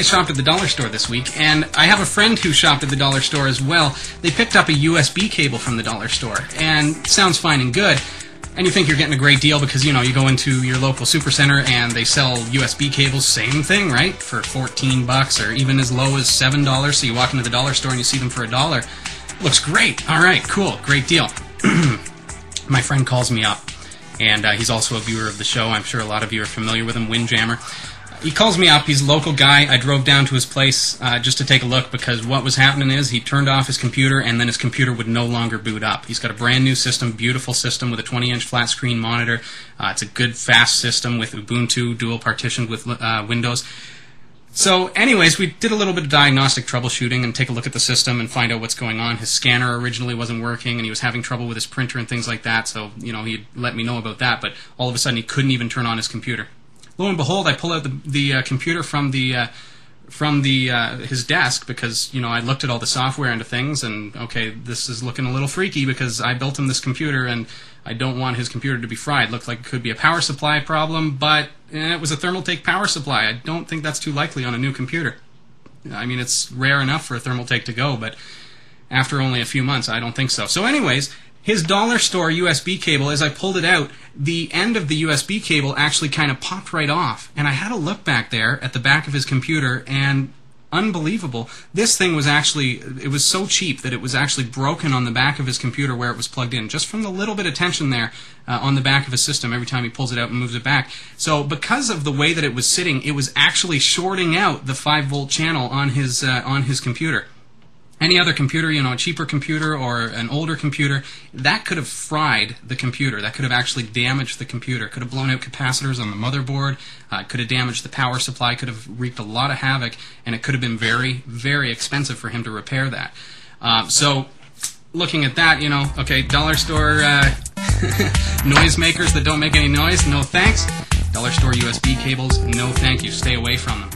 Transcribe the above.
I shopped at the dollar store this week, and I have a friend who shopped at the dollar store as well. They picked up a USB cable from the dollar store, and sounds fine and good. And you think you're getting a great deal because, you know, you go into your local supercenter and they sell USB cables, same thing, right? For $14 or even as low as $7. So you walk into the dollar store and you see them for $1. Looks great. All right, cool, great deal. My friend calls me up, and he's also a viewer of the show. I'm sure a lot of you are familiar with him, Windjammer. He calls me up. He's a local guy. I drove down to his place just to take a look because what was happening is he turned off his computer and then his computer would no longer boot up. He's got a brand new system, beautiful system with a 20-inch flat screen monitor. It's a good, fast system with Ubuntu, dual partitioned with Windows. So anyways, we did a little bit of diagnostic troubleshooting and take a look at the system and find out what's going on. His scanner originally wasn't working and he was having trouble with his printer and things like that, so you know, he let me know about that, but all of a sudden he couldn't even turn on his computer. Lo and behold, I pull out the computer from his desk because, you know, I looked at all the software and things, and okay, this is looking a little freaky because I built him this computer and I don't want his computer to be fried. Looked like it could be a power supply problem, but it was a Thermaltake power supply. I don't think that's too likely on a new computer. I mean, it's rare enough for a Thermaltake to go, but after only a few months, I don't think so. So anyways, his dollar store USB cable, as I pulled it out, the end of the USB cable actually kind of popped right off. And I had a look back there at the back of his computer, and unbelievable. This thing was actually, it was so cheap that it was actually broken on the back of his computer where it was plugged in, just from the little bit of tension there on the back of his system every time he pulls it out and moves it back. So because of the way that it was sitting, it was actually shorting out the 5-volt channel on his computer. Any other computer, you know, a cheaper computer or an older computer, that could have fried the computer. That could have actually damaged the computer. Could have blown out capacitors on the motherboard. Could have damaged the power supply. Could have wreaked a lot of havoc, and it could have been very, very expensive for him to repair that. So, looking at that, you know, okay, dollar store noisemakers that don't make any noise, no thanks. Dollar store USB cables, no thank you. Stay away from them.